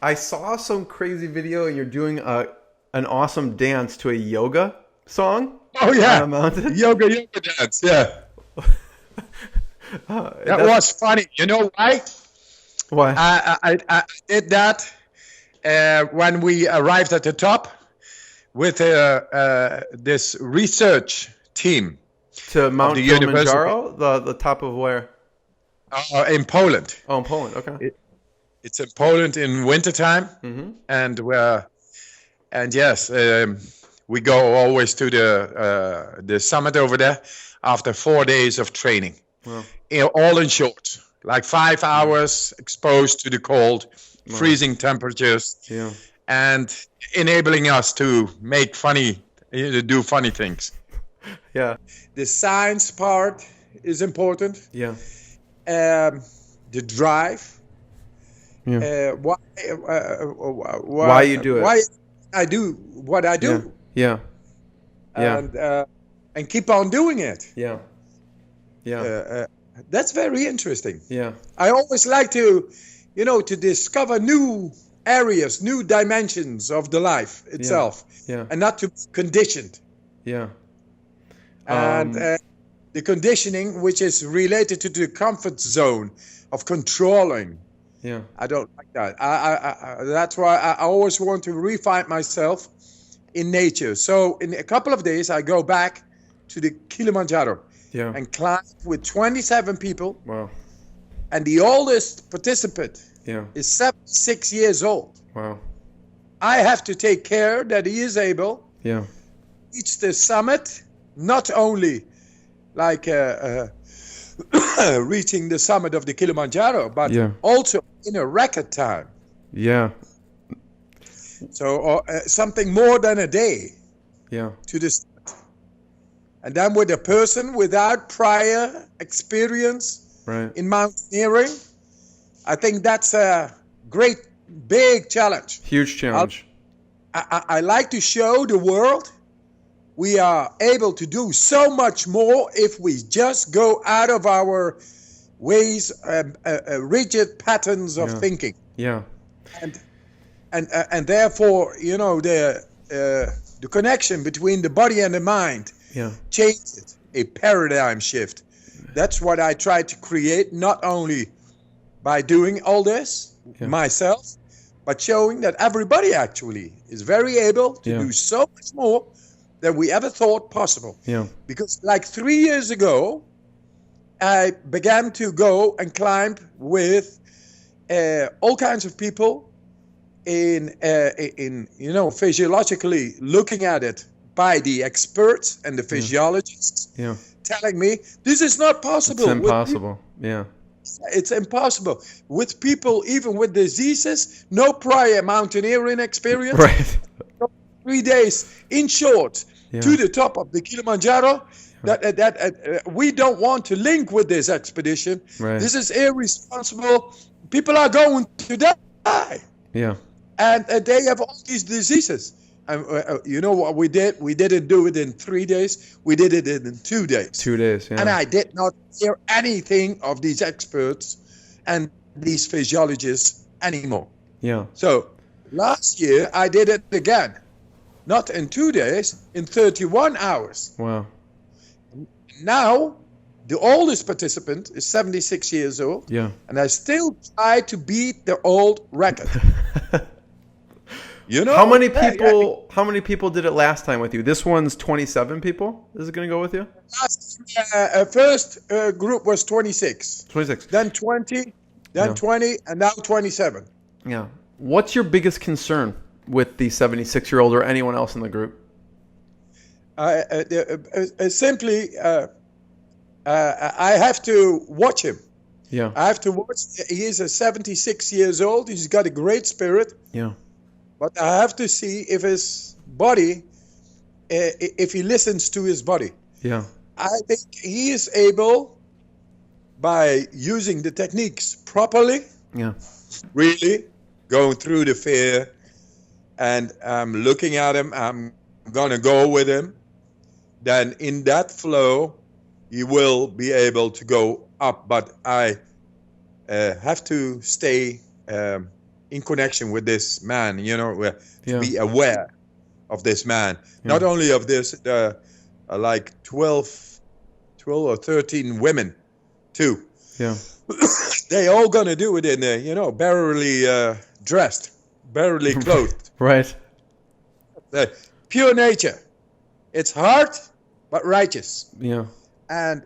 I saw some crazy video and you're doing an awesome dance to a yoga song Oh on yeah, a mountain. yoga dance. Yeah, that That's was funny. You know why? why I did that when we arrived at the top with this research team to of the Mount university Kilimanjaro, the top of where? in Poland. Oh, in Poland. Okay. It, it's in Poland in wintertime, Mm-hmm. and and yes, we go always to the summit over there after 4 days of training. Wow. All in short, like five Yeah. hours exposed to the cold, Wow. freezing temperatures, Yeah. and enabling us to do funny things. Yeah. The science part is important. Yeah. The drive. Yeah. Why Why you do it? why I do what I Yeah. do, Yeah. Yeah. and keep on doing it. Yeah. Uh, Yeah. uh, that's very interesting. Yeah. I always like to discover new areas, new dimensions of the life Yeah. itself, Yeah. and not to be conditioned. Yeah. And the conditioning, which is related to the comfort zone of controlling, Yeah. I don't like that. That's why I always want to refine myself in nature. So in a couple of days, I go back to the Kilimanjaro Yeah. and climb with 27 people. Wow. And the oldest participant Yeah. is 76 years old. Wow. I have to take care that he is able Yeah. to reach the summit, not only like reaching the summit of the Kilimanjaro, but Yeah. also in a record time. Yeah. So something more than a day Yeah. to the summit. And then with a person without prior experience Right. in mountaineering, I think that's a great, big challenge. Huge challenge. I like to show the world we are able to do so much more if we just go out of our ways, rigid patterns of Yeah. thinking, Yeah. and and therefore, the connection between the body and the mind Yeah. changes, a paradigm shift. That's what I try to create, not only by doing all this Yeah. myself, but showing that everybody actually is very able to Yeah. do so much more than we ever thought possible. Yeah. Because like 3 years ago, I began to go and climb with all kinds of people in physiologically looking at it by the experts and the physiologists, Yeah. telling me this is not It's possible. impossible. Yeah. It's impossible. With people, even with diseases, no prior mountaineering experience, Right. 3 days in short Yeah. to the top of the Kilimanjaro, that we don't want to link with this expedition. Right. This is irresponsible. People are going to die, Yeah. and they have all these diseases. And you know what we did? We didn't do it in 3 days. We did it in 2 days. 2 days. Yeah. And I did not hear anything of these experts and these physiologists anymore. Yeah. So last year I did it again, not in 2 days, in 31 hours. Wow. Now the oldest participant is 76 years old, Yeah. and I still try to beat the old record. You know, How many yeah, people? How many people did it last time with you? This one's 27 people. Is it going to go with you? First group was 26, 26. then 20, then Yeah. 20, and now 27. Yeah. What's your biggest concern with the 76-year-old or anyone else in the group? Simply, I have to watch him. Yeah. I have to watch. He is 76 years old. He's got a great spirit, Yeah. but I have to see if his body, if he listens to his body. Yeah. I think he is able, by using the techniques properly, Yeah. really going through the fear, and I'm looking at him. I'm gonna go with him. Then in that flow, he will be able to go up. But I have to stay in connection with this man, to Yeah. be aware of this man. Yeah. Not only of this, like 12 or 13 women too. Yeah. They all gonna do it in, barely dressed, barely clothed. Right. Pure nature. It's hard, but righteous. Yeah. And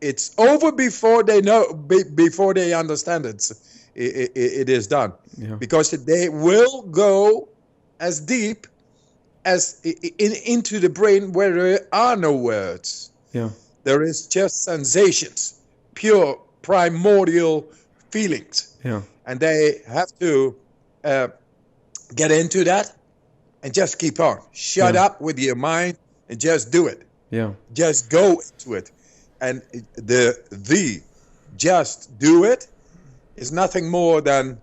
it's over before they know, before they understand it is done. Yeah. Because they will go as deep as into the brain where there are no words. Yeah. There is just sensations, pure primordial feelings. Yeah. And they have to get into that and just keep on. Shut up with your mind and just do it. Yeah. Just go into it. And the just do it is nothing more than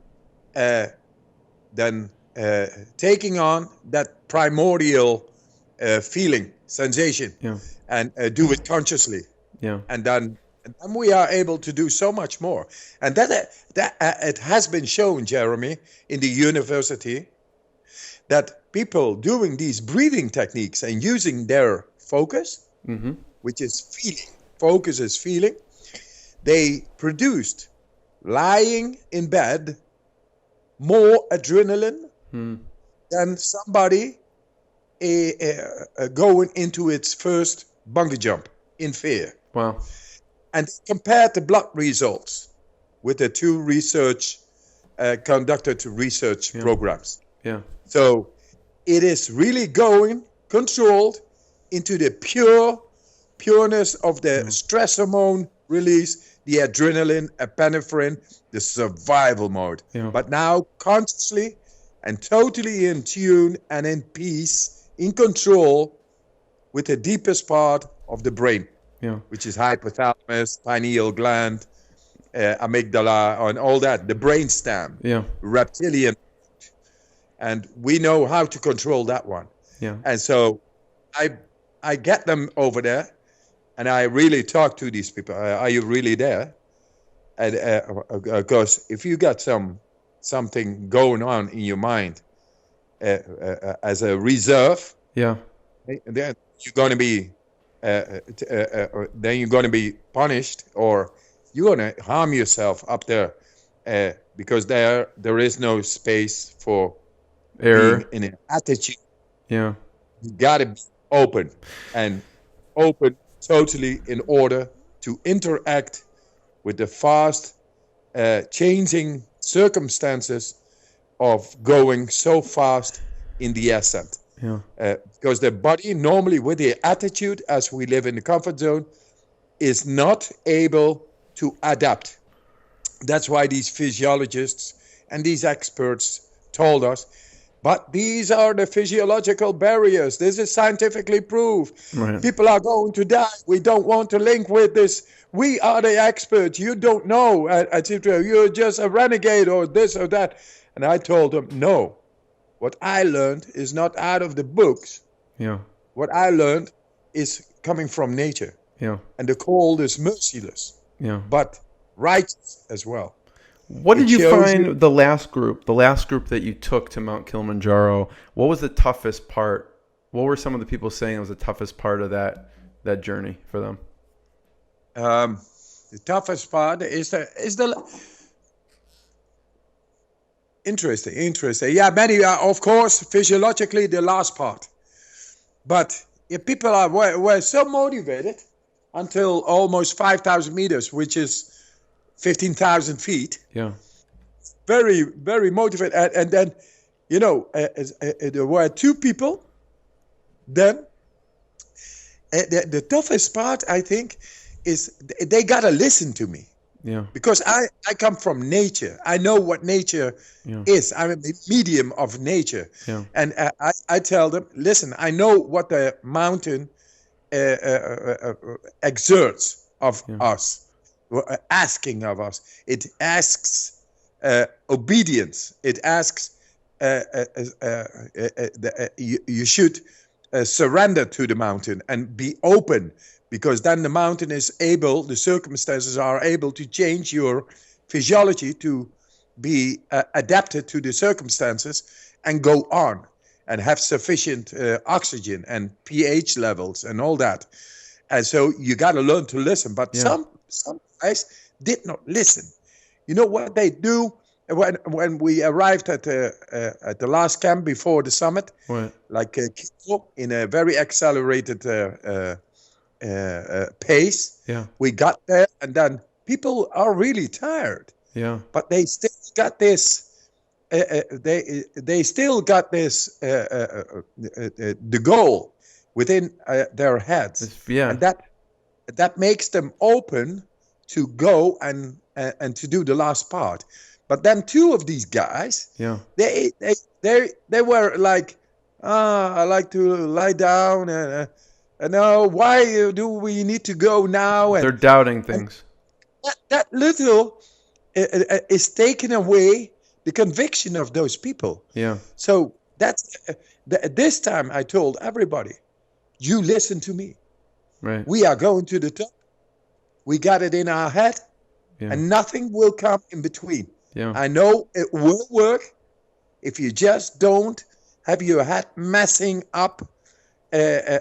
taking on that primordial feeling, sensation, and do it consciously. Yeah. And then we are able to do so much more. And that it has been shown, Jeremy, in the university, that people doing these breathing techniques and using their focus, which is feeling, focus is feeling, they produced, lying in bed, more adrenaline than somebody going into its first bungee jump in fear. Wow. And compared the blood results with the two research conducted research programs. Yeah. So it is really going controlled into the pureness of the stress hormone release, the adrenaline, epinephrine, the survival mode. Yeah. But now consciously and totally in tune and in peace, in control with the deepest part of the brain. Yeah. Which is hypothalamus, pineal gland, amygdala, and all that, the brainstem, reptilian. And we know how to control that one. Yeah. And so I get them over there, and I really talk to these people. Are you really there? And because if you got something going on in your mind as a reserve, then you're going to be then you're going to be punished, or you're going to harm yourself up there, because there is no space for error in an attitude. Yeah. You got to be open totally in order to interact with the fast changing circumstances of going so fast in the ascent. Yeah. Because the body normally with the attitude, as we live in the comfort zone, is not able to adapt. That's why these physiologists and these experts told us, but these are the physiological barriers. This is scientifically proved. Right. People are going to die. We don't want to link with this. We are the experts. You don't know, etc. You're just a renegade or this or that. And I told them, no. What I learned is not out of the books. Yeah. What I learned is coming from nature. Yeah. And the cold is merciless. Yeah. But righteous as well. What did you find the last group that you took to Mount Kilimanjaro? What was the toughest part? What were some of the people saying was the toughest part of that journey for them? The toughest part is the interesting. Yeah, many are, of course, physiologically the last part. But if people were so motivated until almost 5,000 meters, which is 15,000 feet. Yeah. Very, very motivated. And then, there were two people. Then the toughest part, I think, is they got to listen to me. Yeah. Because I come from nature. I know what nature is. I'm a medium of nature. Yeah. And I tell them, listen, I know what the mountain exerts of us. Asking of us. It asks obedience. It asks you should surrender to the mountain and be open, because then the mountain is able, the circumstances are able to change your physiology to be adapted to the circumstances and go on and have sufficient oxygen and pH levels and all that. And so you got to learn to listen. But some guys did not listen. You know what they do when we arrived at the last camp before the summit? What? Like in a very accelerated pace. Yeah. We got there, and then people are really tired. Yeah. But they still got this. They still got this the goal within their heads. Yeah. And that makes them open to go and to do the last part. But then two of these guys, they were like, I like to lie down and no, why do we need to go now? And they're doubting things. That little is taken away the conviction of those people. Yeah. So that's this time I told everybody, you listen to me. Right. We are going to the top. We got it in our head, and nothing will come in between. Yeah. I know it will work if you just don't have your head messing up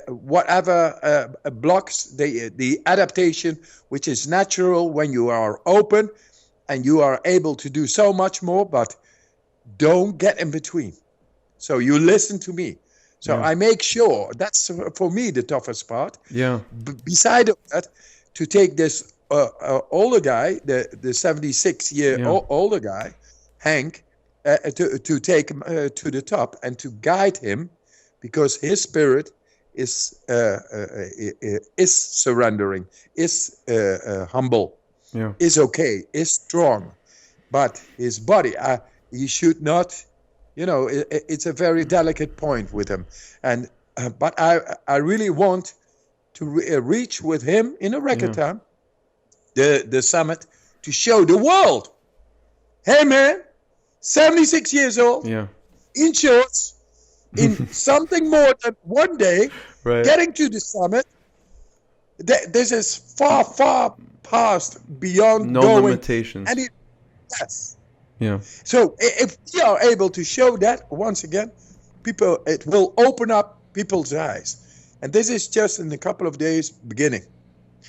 whatever blocks the adaptation, which is natural when you are open and you are able to do so much more, but don't get in between. So you listen to me. So I make sure, that's for me the toughest part. Yeah. Beside of that, to take this older guy, the 76-year-older guy, Hank, to take him to the top and to guide him, because his spirit is surrendering, is humble, is okay, is strong, but his body, he should not. It's a very delicate point with him, and but I really want to reach with him in a record time, the summit, to show the world, hey man, 76 years old, in shorts, in something more than one day, getting to the summit. This is far, far past beyond no going, limitations. And so if we are able to show that once again, it will open up people's eyes. And this is just in a couple of days beginning.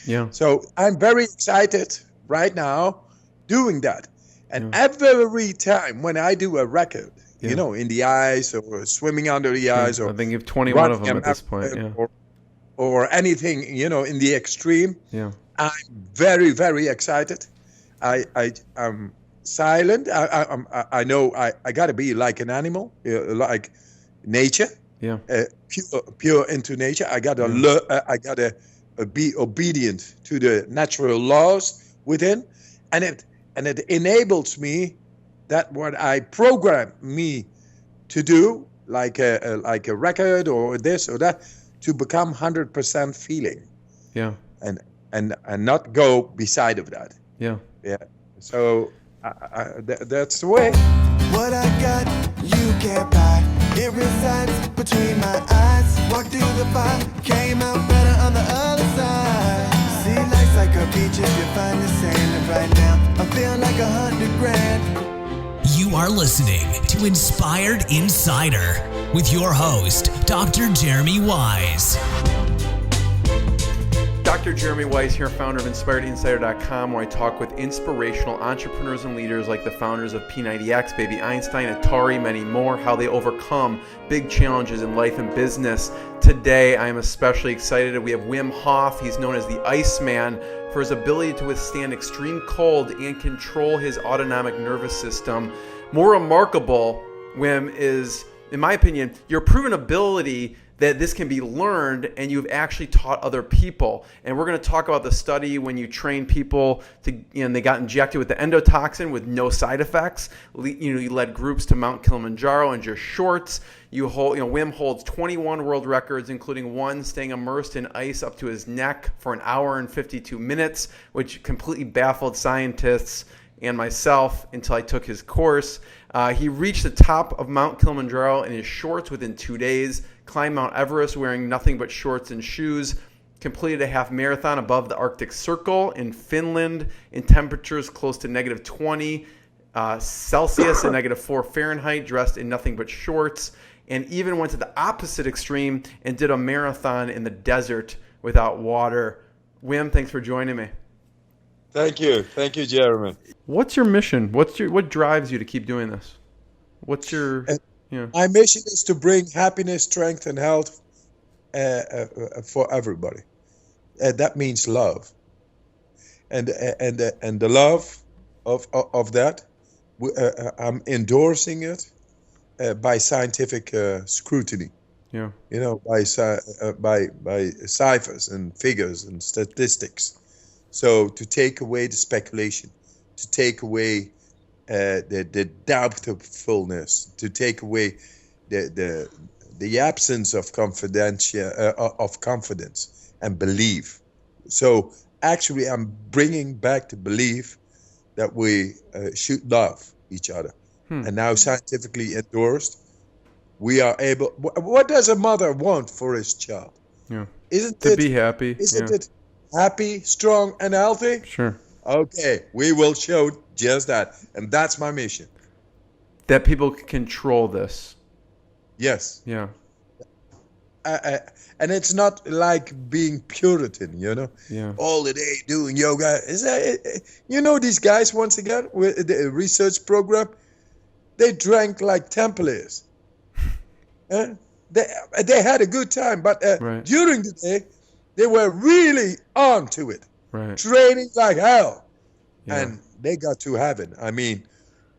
Yeah. So I'm very excited right now doing that. And every time when I do a record, in the ice or swimming under the ice, or I think you have 21 of them at this point, or anything, in the extreme. Yeah. I'm very, very excited. I'm silent. I know I got to be like an animal, like nature. Yeah. Pure into nature. I got to be obedient to the natural laws within, and it enables me that what I program me to do, like a record or this or that, to become 100% feeling. Yeah. And not go beside of that. Yeah. Yeah. So that's the way. What I got, you can't buy. It resides between my eyes. Walked through the fire, came out better on the other side. See, life's like a beach if you find the sand. And right now, I feel like $100,000. You are listening to Inspired Insider with your host, Dr. Jeremy Wise. Dr. Jeremy Wise here, founder of InspiredInsider.com, where I talk with inspirational entrepreneurs and leaders like the founders of P90X, Baby Einstein, Atari, many more, how they overcome big challenges in life and business. Today, I am especially excited. We have Wim Hof. He's known as the Iceman for his ability to withstand extreme cold and control his autonomic nervous system. More remarkable, Wim, is, in my opinion, your proven ability that this can be learned, and you've actually taught other people. And we're going to talk about the study when you train people and they got injected with the endotoxin with no side effects. You led groups to Mount Kilimanjaro in just shorts. Wim holds 21 world records, including one staying immersed in ice up to his neck for an hour and 52 minutes, which completely baffled scientists and myself until I took his course. He reached the top of Mount Kilimanjaro in his shorts within 2 days, climbed Mount Everest wearing nothing but shorts and shoes, completed a half marathon above the Arctic Circle in Finland in temperatures close to -20, Celsius and -4 Fahrenheit, dressed in nothing but shorts, and even went to the opposite extreme and did a marathon in the desert without water. Wim, thanks for joining me. Thank you, Jeremy. What's your mission? What drives you to keep doing this? What's your My mission is to bring happiness, strength, and health for everybody. That means love, and the love of that. I'm endorsing it by scientific scrutiny. Yeah. By ciphers and figures and statistics. So to take away the speculation, to take away the doubtfulness, to take away the absence of confidence and belief. So actually, I'm bringing back the belief that we should love each other. And now scientifically endorsed, we are able. What does a mother want for his child? Yeah. Isn't to it be happy? Isn't it happy, strong, and healthy? Sure. Okay, we will show just that, and that's my mission. That people can control this. Yes. Yeah. And it's not like being Puritan, Yeah. all the day doing yoga. Is that, these guys, once again, with the research program, they drank like Templars. They had a good time, but Right. during the day, they were really on to it, Right. training like hell. Yeah. And they got to heaven. I mean,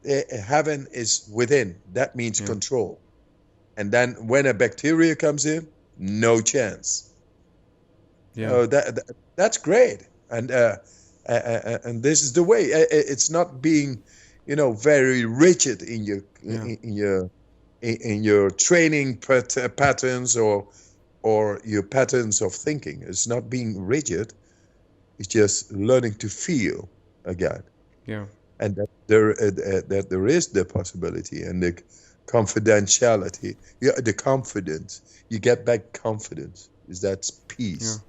heaven is within. That means control. And then when a bacteria comes in, no chance. Yeah. So that's great. And this is the way. It's not being, very rigid in your training patterns or your patterns of thinking. It's not being rigid. It's just learning to feel again. Yeah. And that there is the possibility and the confidentiality. The confidence. You get back confidence. Is that peace. Yeah.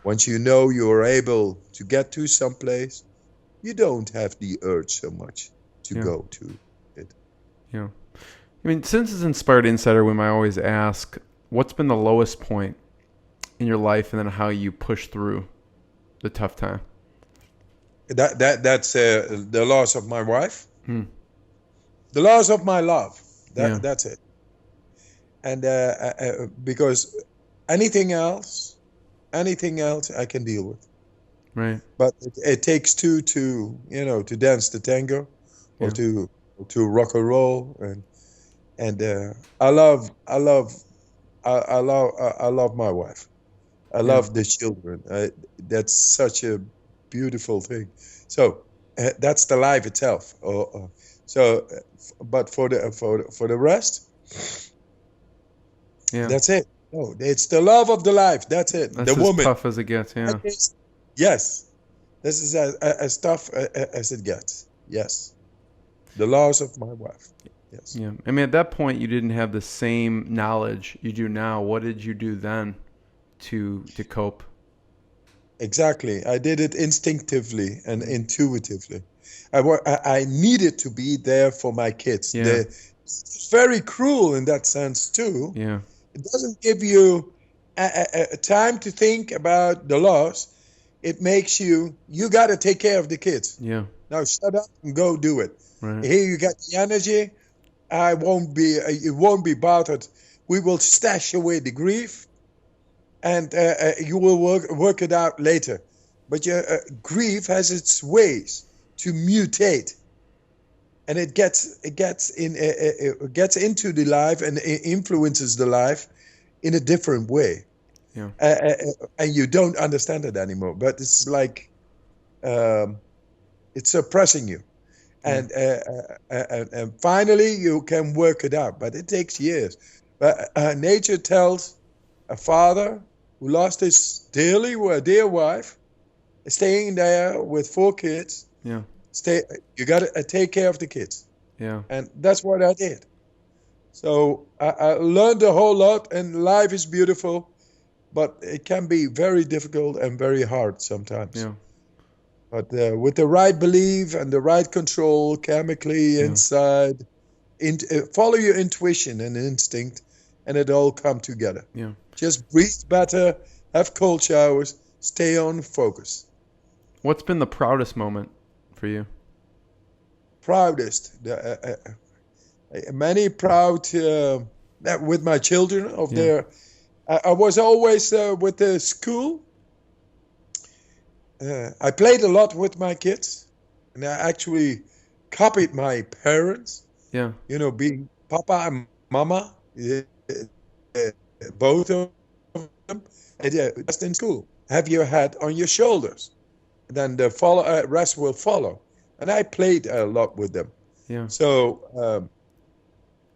Once you know you are able to get to some place, you don't have the urge so much to go to it. Yeah. I mean, since it's Inspired Insider, Wim, I always ask, what's been the lowest point in your life, and then how you push through the tough time? That's the loss of my wife. The loss of my love. That's it. And because anything else I can deal with. Right. But it takes two to dance the tango, or to rock and roll, and I love my wife. I love the children. That's such a beautiful thing. So that's the life itself. But for the rest, that's it. No, it's the love of the life. That's it. That's the woman. As tough as it gets. Yeah. Yes, this is as tough as it gets. Yes, the loss of my wife. Yes. Yeah. I mean, at that point, you didn't have the same knowledge you do now. What did you do then to cope? Exactly. I did it instinctively and intuitively. I needed to be there for my kids. Yeah. It's very cruel in that sense too. Yeah. It doesn't give you a time to think about the loss. It makes you got to take care of the kids. Yeah. Now shut up and go do it. Right. Here you got the energy. It won't be bothered. We will stash away the grief, and you will work it out later. But your grief has its ways to mutate, and it gets into the life and it influences the life in a different way. Yeah. And you don't understand it anymore. But it's like it's suppressing you. And finally you can work it out, but it takes years. But nature tells a father who lost his dear wife, staying there with 4 kids. Yeah. You got to take care of the kids. Yeah. And that's what I did. So I learned a whole lot, and life is beautiful, but it can be very difficult and very hard sometimes. Yeah. But with the right belief and the right control chemically inside, follow your intuition and instinct, and it all come together. Yeah. Just breathe better, have cold showers, stay on focus. What's been the proudest moment for you? Proudest. Many proud with my children of their. I was always with the school. I played a lot with my kids, and I actually copied my parents. Yeah. You know, being Papa and Mama, both of them, just in school. Have your head on your shoulders, then the rest will follow. And I played a lot with them. Yeah. So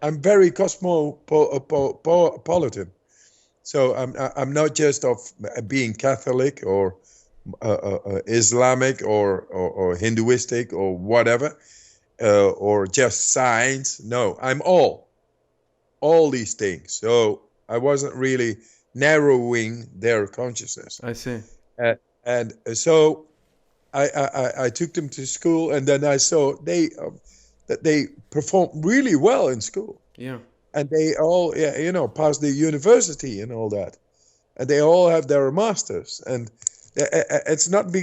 I'm very cosmopolitan. So I'm not just of being Catholic or Islamic or Hinduistic or whatever, or just science. No, I'm all these things. So I wasn't really narrowing their consciousness. I see. And so I took them to school, and then I saw that they performed really well in school. Yeah. And they all, passed the university and all that. And they all have their masters. And it's not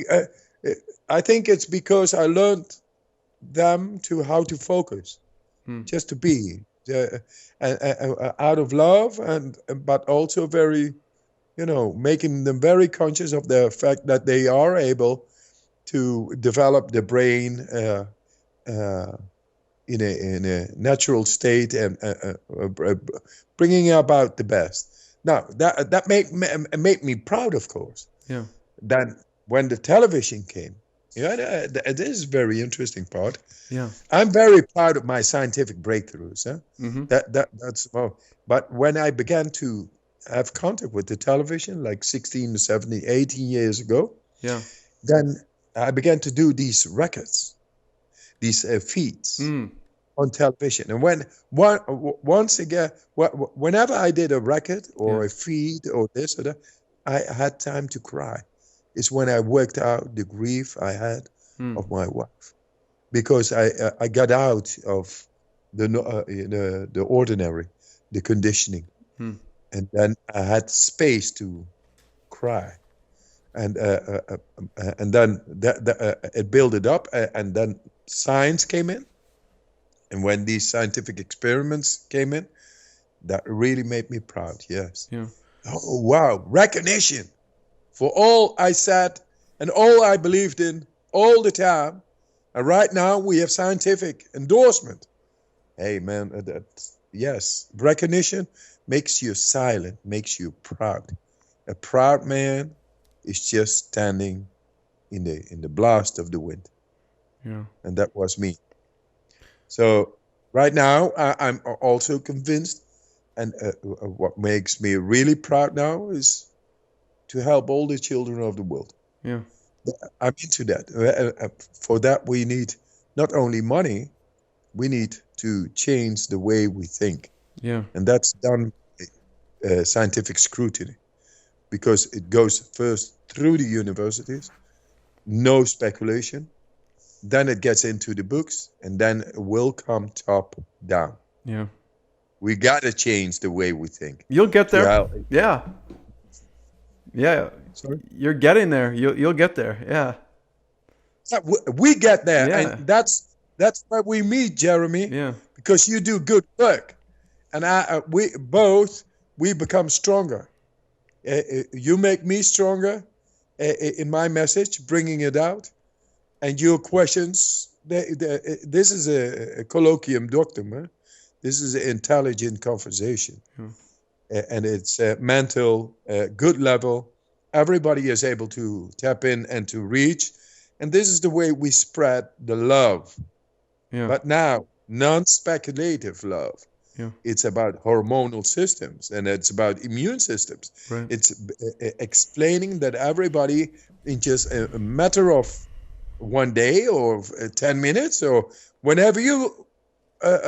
I think it's because I learned them how to focus, just to be, out of love, but also very, making them very conscious of the fact that they are able to develop the brain in a natural state and bringing about the best. Now that made me proud, of course. Yeah. Then when the television came, it is a very interesting part. Yeah. I'm very proud of my scientific breakthroughs. Mm-hmm. That's but when I began to have contact with the television, like 16, 17, 18 years ago, then I began to do these records, these feeds on television. And once again, whenever I did a record or a feed or this or that, I had time to cry. It's when I worked out the grief I had of my wife, because I got out of the ordinary, the conditioning, and then I had space to cry, and then it built it up, and then science came in, and when these scientific experiments came in, that really made me proud. Yes. Yeah. Oh wow! Recognition for all I said and all I believed in all the time, and right now we have scientific endorsement. Hey man, yes, recognition makes you silent, makes you proud. A proud man is just standing in the blast of the wind. Yeah. And that was me. So right now I'm also convinced, and what makes me really proud now is to help all the children of the world. Yeah. I'm into that. For that we need not only money, we need to change the way we think. Yeah. And that's done scientific scrutiny, because it goes first through the universities, no speculation, then it gets into the books, and then it will come top down. Yeah. We got to change the way we think. You'll get there. Yeah. Yeah. Sorry? You're getting there. You'll get there. Yeah. We get there. Yeah. And that's where we meet, Jeremy. Yeah. Because you do good work. And we become stronger. You make me stronger in my message, bringing it out. And your questions, this is a colloquium doctum. Huh? This is an intelligent conversation. And it's mental, good level. Everybody is able to tap in and to reach. And this is the way we spread the love. Yeah. But now, non-speculative love. Yeah. It's about hormonal systems, and it's about immune systems. Right. It's explaining that everybody, in just a matter of one day or 10 minutes or whenever you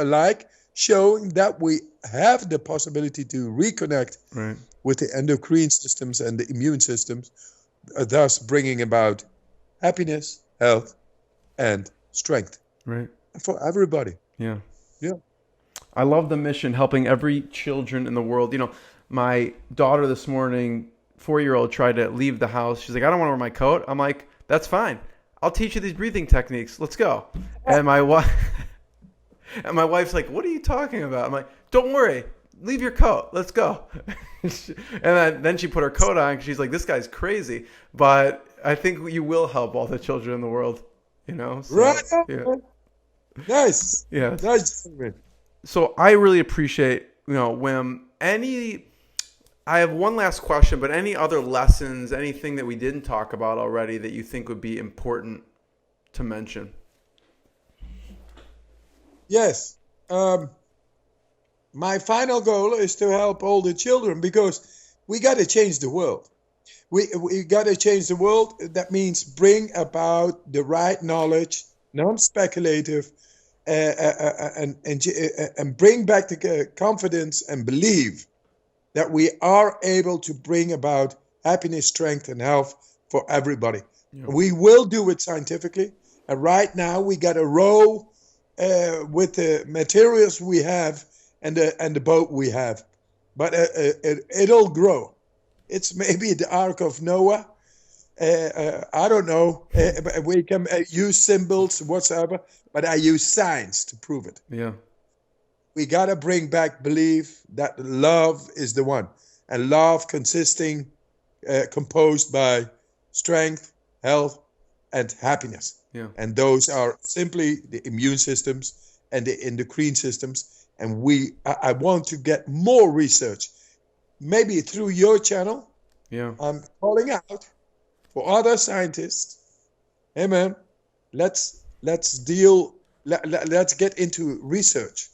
like, showing that we have the possibility to reconnect with the endocrine systems and the immune systems, thus bringing about happiness, health, and strength. Right. For everybody. Yeah. Yeah. I love the mission, helping every children in the world. You know, my daughter this morning, 4-year-old, tried to leave the house. She's like, I don't want to wear my coat. I'm like, that's fine. I'll teach you these breathing techniques. Let's go. And my wife, and my wife's like, what are you talking about? I'm like, don't worry. Leave your coat. Let's go. And then she put her coat on. She's like, this guy's crazy. But I think you will help all the children in the world. You know? So, Right. yeah. Nice. Yeah. Nice. So I really appreciate, Wim, I have one last question, but any other lessons, anything that we didn't talk about already that you think would be important to mention? Yes. My final goal is to help all the children, because we got to change the world. We got to change the world. That means bring about the right knowledge, non-speculative, and bring back the confidence and believe that we are able to bring about happiness, strength, and health for everybody. Yeah. We will do it scientifically. And right now we got to row with the materials we have and the boat we have. But it'll grow. It's maybe the Ark of Noah. I don't know. We can use symbols whatsoever, but I use science to prove it. Yeah. We got to bring back belief that love is the one. And love composed by strength, health, and happiness. Yeah. And those are simply the immune systems and the endocrine systems. And I want to get more research. Maybe through your channel. Yeah. I'm calling out for other scientists. Hey man, let's get into research.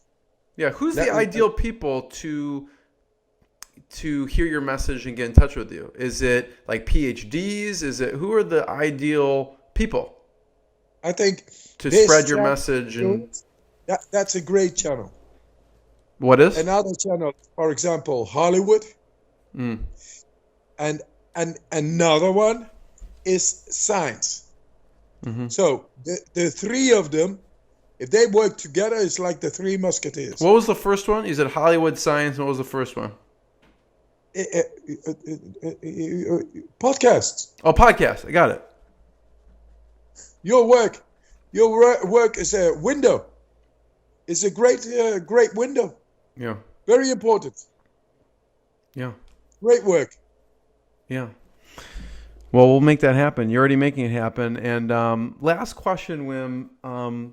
Yeah, who's the ideal people to hear your message and get in touch with you? Is it like PhDs? Who are the ideal people? I think to spread your message that's a great channel. What is another channel? For example, Hollywood, and another one is science. Mm-hmm. So the three of them, if they work together, it's like the Three Musketeers. What was the first one? You said Hollywood, science, and what was the first one? Podcasts. Oh, podcast. I got it. Your work is a window. It's a great window. Yeah. Very important. Yeah. Great work. Yeah. Well, we'll make that happen. You're already making it happen. And last question, Wim.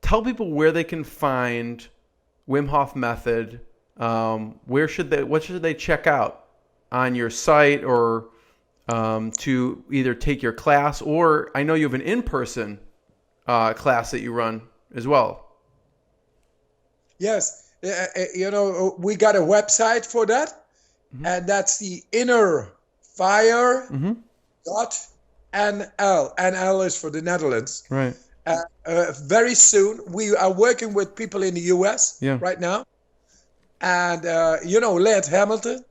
Tell people where they can find Wim Hof method. What should they check out on your site, or to either take your class, or I know you have an in-person class that you run as well. Yes. We got a website for that, and that's the innerfire.nl. NL is for the Netherlands. Right. Very soon, we are working with people in the US right now. And, Laird Hamilton.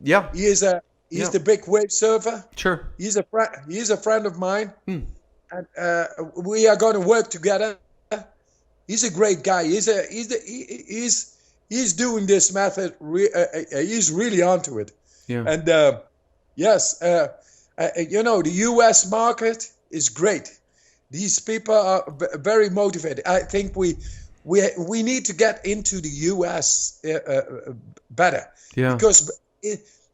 Yeah. He's the big wave surfer. Sure. He's a friend of mine. And we are going to work together. He's a great guy. He's doing this method. He's really onto it. Yeah. And yes, the U.S. market is great. These people are very motivated. I think we need to get into the U.S. Better. Yeah. Because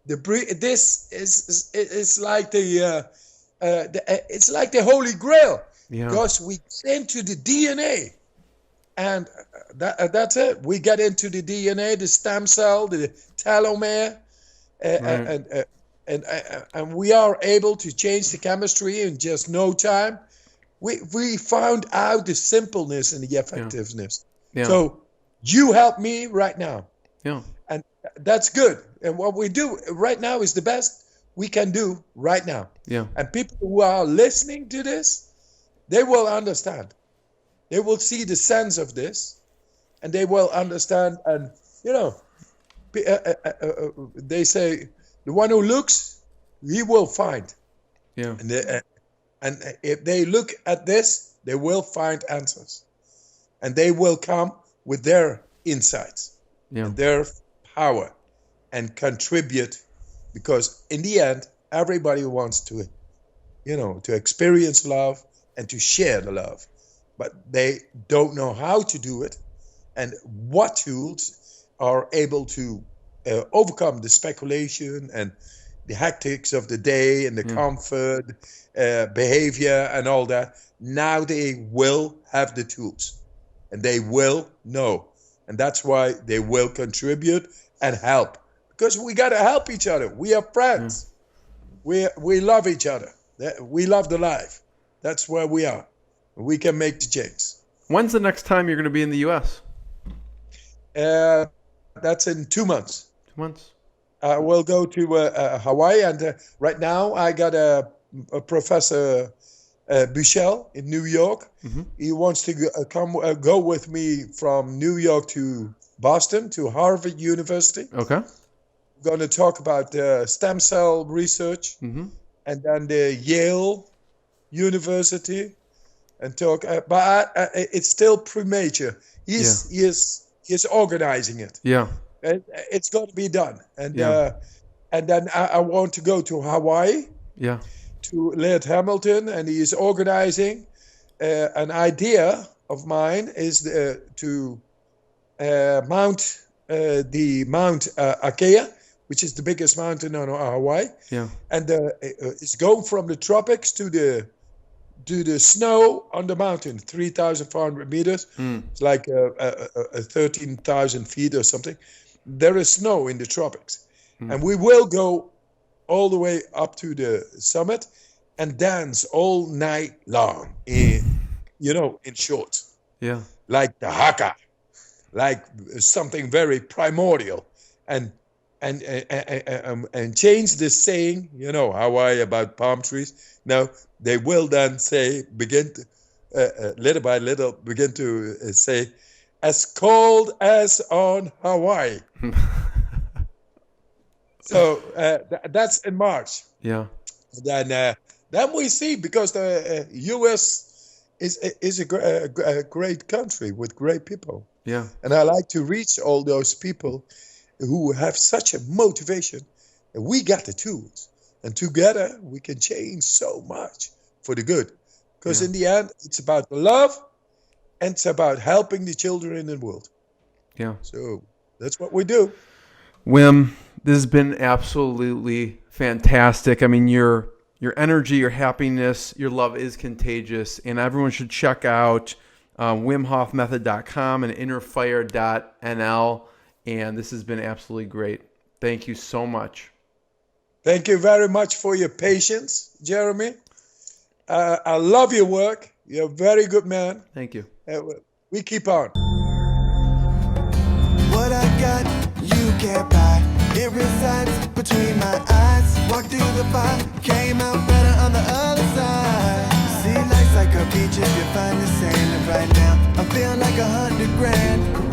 this is like it's like the Holy Grail. Yeah. Because we get into the DNA. And that's it. We get into the DNA, the stem cell, the telomere, and we are able to change the chemistry in just no time. We found out the simpleness and the effectiveness. Yeah. So you help me right now. Yeah. And that's good. And what we do right now is the best we can do right now. Yeah. And people who are listening to this, they will understand. They will see the sense of this, and they will understand. And they say, the one who looks, he will find. Yeah. And if they look at this, they will find answers. And they will come with their insights, and their power, and contribute. Because in the end, everybody wants to, to experience love and to share the love. But they don't know how to do it and what tools are able to overcome the speculation and the hectics of the day and the comfort, behavior and all that. Now they will have the tools and they will know. And that's why they will contribute and help. Because we got to help each other. We are friends. We love each other. We love the life. That's where we are. We can make the change. When's the next time you're going to be in the U.S.? That's in 2 months. 2 months. We'll go to Hawaii. And right now I got a Professor Buchel in New York. Mm-hmm. He wants to go with me from New York to Boston, to Harvard University. Okay. We're going to talk about stem cell research, and then the Yale University, and talk. But it's still premature. He's organizing it. Yeah. It's got to be done. And then I want to go to Hawaii. Yeah. To Laird Hamilton, and he is organizing. An idea of mine is to mount Mount Akea, which is the biggest mountain on Hawaii. Yeah. And it's going from the tropics to the snow on the mountain, 3,400 meters. It's like 13,000 feet or something. There is snow in the tropics. And we will go all the way up to the summit and dance all night long in shorts. Yeah. Like the haka, like something very primordial, and change the saying, Hawaii about palm trees. Now they will then begin to little by little begin to say, as cold as on Hawaii. So that's in March. Yeah. Then we see, because the U.S. is a great country with great people. Yeah. And I like to reach all those people who have such a motivation. And we got the tools. And together we can change so much for the good. Because in the end, it's about the love and it's about helping the children in the world. Yeah. So that's what we do. Wim, this has been absolutely fantastic. I mean, your energy, your happiness, your love is contagious. And everyone should check out WimHofMethod.com and InnerFire.nl. And this has been absolutely great. Thank you so much. Thank you very much for your patience, Jeremy. I love your work. You're a very good man. Thank you. We keep on. What I got, you can't buy. It resides between my eyes. Walked through the fire, came out better on the other side. See, life's like a beach if you find the sand. And right now, I feel like $100 grand.